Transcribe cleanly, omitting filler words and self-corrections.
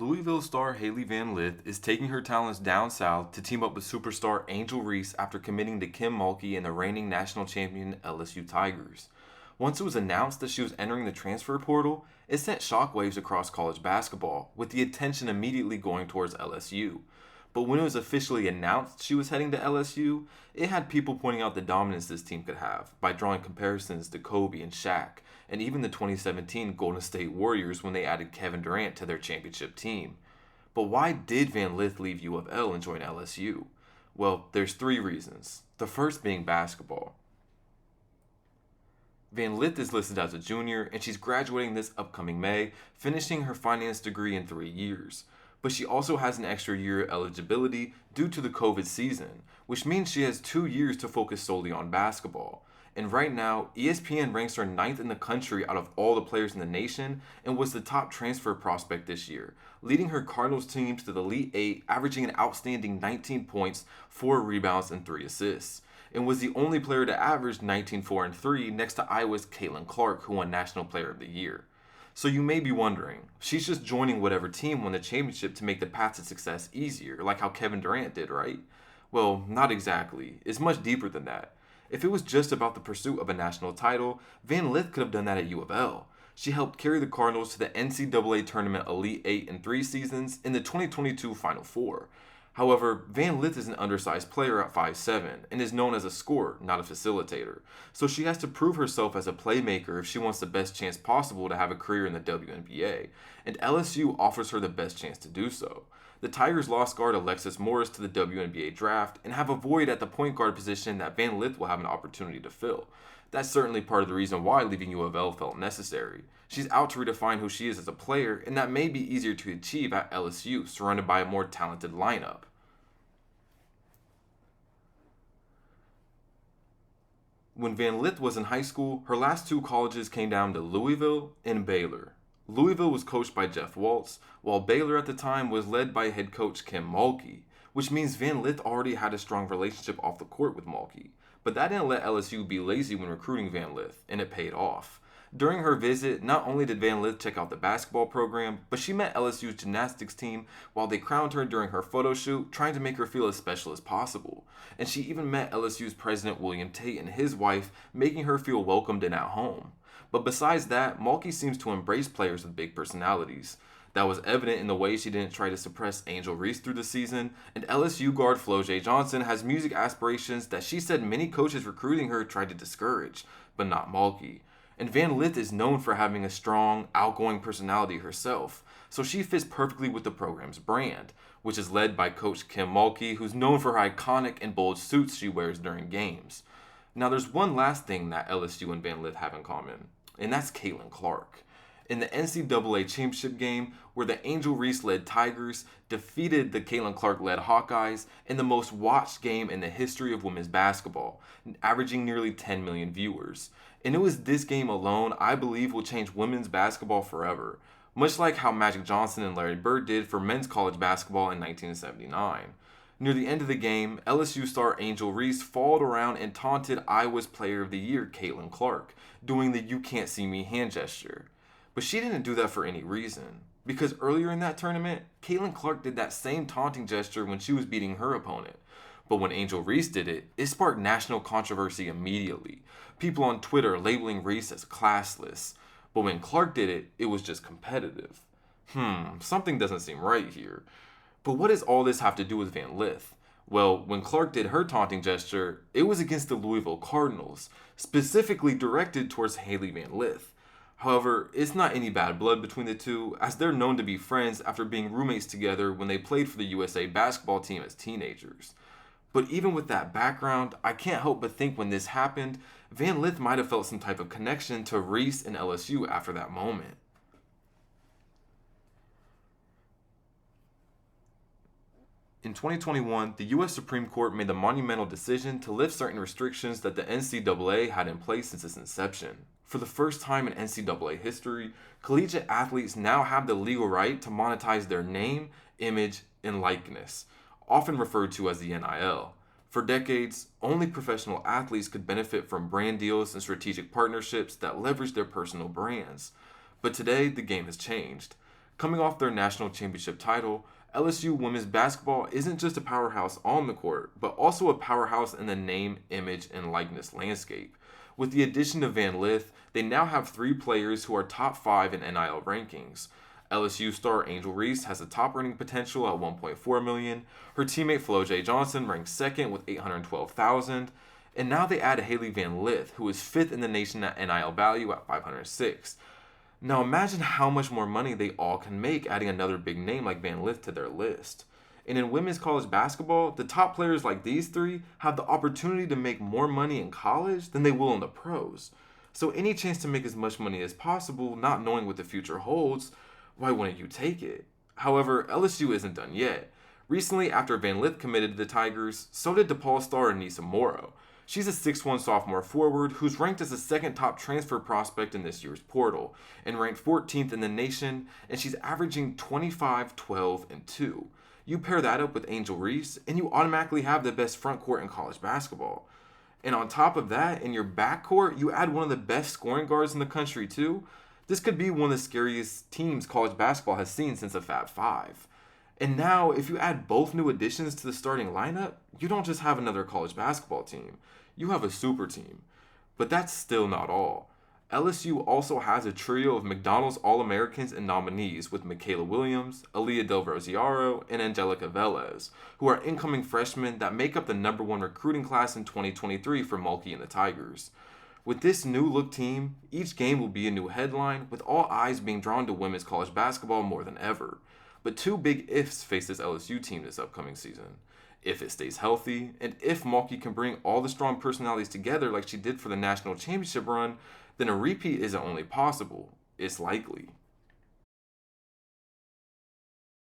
Louisville star Hailey Van Lith is taking her talents down south to team up with superstar Angel Reese after committing to Kim Mulkey and the reigning national champion LSU Tigers. Once it was announced that she was entering the transfer portal, it sent shockwaves across college basketball, with the attention immediately going towards LSU. But when it was officially announced she was heading to LSU, it had people pointing out the dominance this team could have by drawing comparisons to Kobe and Shaq, and even the 2017 Golden State Warriors when they added Kevin Durant to their championship team. But why did Van Lith leave U of L and join LSU? Well, there's three reasons. The first being basketball. Van Lith is listed as a junior, and she's graduating this upcoming May, finishing her finance degree in 3 years. But she also has an extra year eligibility due to the COVID season, which means she has 2 years to focus solely on basketball. And right now, ESPN ranks her 9th in the country out of all the players in the nation and was the top transfer prospect this year, leading her Cardinals team to the Elite 8, averaging an outstanding 19 points, 4 rebounds, and 3 assists, and was the only player to average 19, 4, and 3 next to Iowa's Caitlin Clark, who won National Player of the Year. So you may be wondering, she's just joining whatever team won the championship to make the path to success easier, like how Kevin Durant did, right? Well, not exactly. It's much deeper than that. If it was just about the pursuit of a national title, Van Lith could have done that at U of L. She helped carry the Cardinals to the NCAA Tournament Elite 8 in 3 seasons in the 2022 Final Four. However, Van Lith is an undersized player at 5'7" and is known as a scorer, not a facilitator. So she has to prove herself as a playmaker if she wants the best chance possible to have a career in the WNBA, and LSU offers her the best chance to do so. The Tigers lost guard Alexis Morris to the WNBA draft and have a void at the point guard position that Van Lith will have an opportunity to fill. That's certainly part of the reason why leaving U of L felt necessary. She's out to redefine who she is as a player, and that may be easier to achieve at LSU, surrounded by a more talented lineup. When Van Lith was in high school, her last 2 colleges came down to Louisville and Baylor. Louisville was coached by Jeff Waltz, while Baylor at the time was led by head coach Kim Mulkey, which means Van Lith already had a strong relationship off the court with Mulkey. But that didn't let LSU be lazy when recruiting Van Lith, and it paid off. During her visit, not only did Van Lith check out the basketball program, but she met LSU's gymnastics team while they crowned her during her photo shoot, trying to make her feel as special as possible. And she even met LSU's president William Tate and his wife, making her feel welcomed and at home. But besides that, Mulkey seems to embrace players with big personalities. That was evident in the way she didn't try to suppress Angel Reese through the season, and LSU guard Flo J. Johnson has music aspirations that she said many coaches recruiting her tried to discourage, but not Mulkey. And Van Lith is known for having a strong, outgoing personality herself, so she fits perfectly with the program's brand, which is led by Coach Kim Mulkey, who's known for her iconic and bold suits she wears during games. Now there's one last thing that LSU and Van Lith have in common, and that's Caitlin Clark. In the NCAA championship game, where the Angel Reese-led Tigers defeated the Caitlin Clark-led Hawkeyes in the most watched game in the history of women's basketball, averaging nearly 10 million viewers. And it was this game alone I believe will change women's basketball forever, much like how Magic Johnson and Larry Bird did for men's college basketball in 1979. Near the end of the game, LSU star Angel Reese followed around and taunted Iowa's Player of the Year, Caitlin Clark, doing the "you can't see me" hand gesture. But she didn't do that for any reason, because earlier in that tournament, Caitlin Clark did that same taunting gesture when she was beating her opponent. But when Angel Reese did it, it sparked national controversy immediately. People on Twitter labeling Reese as classless. But when Clark did it, it was just competitive. Something doesn't seem right here. But what does all this have to do with Van Lith? Well, when Clark did her taunting gesture, it was against the Louisville Cardinals, specifically directed towards Hailey Van Lith. However, it's not any bad blood between the two, as they're known to be friends after being roommates together when they played for the USA basketball team as teenagers. But even with that background, I can't help but think when this happened, Van Lith might have felt some type of connection to Reese and LSU after that moment. In 2021, the U.S. Supreme Court made the monumental decision to lift certain restrictions that the NCAA had in place since its inception. For the first time in NCAA history, collegiate athletes now have the legal right to monetize their name, image, and likeness, often referred to as the NIL. For decades, only professional athletes could benefit from brand deals and strategic partnerships that leverage their personal brands. But today, the game has changed. Coming off their national championship title, LSU women's basketball isn't just a powerhouse on the court, but also a powerhouse in the name, image, and likeness landscape. With the addition of Van Lith, they now have 3 players who are top 5 in NIL rankings. LSU star Angel Reese has a top earning potential at $1.4 million. Her teammate Flo J. Johnson ranks second with $812,000. And now they add Hailey Van Lith, who is 5th in the nation at NIL value at $506. Now imagine how much more money they all can make adding another big name like Van Lith to their list. And in women's college basketball, the top players like these 3 have the opportunity to make more money in college than they will in the pros. So any chance to make as much money as possible, not knowing what the future holds, why wouldn't you take it? However, LSU isn't done yet. Recently, after Van Lith committed to the Tigers, so did DePaul star Anissa Morrow. She's a 6'1" sophomore forward who's ranked as the 2nd top transfer prospect in this year's portal, and ranked 14th in the nation, and she's averaging 25, 12, and 2. You pair that up with Angel Reese, and you automatically have the best front court in college basketball. And on top of that, in your backcourt, you add one of the best scoring guards in the country too. This could be one of the scariest teams college basketball has seen since the Fab Five. And now, if you add both new additions to the starting lineup, you don't just have another college basketball team, you have a super team. But that's still not all. LSU also has a trio of McDonald's All-Americans and nominees with Michaela Williams, Aaliyah Del Rosiero, and Angelica Velez, who are incoming freshmen that make up the #1 recruiting class in 2023 for Mulkey and the Tigers. With this new look team, each game will be a new headline, with all eyes being drawn to women's college basketball more than ever. But 2 big ifs face this LSU team this upcoming season. If it stays healthy, and if Mulkey can bring all the strong personalities together like she did for the national championship run, then a repeat isn't only possible, it's likely.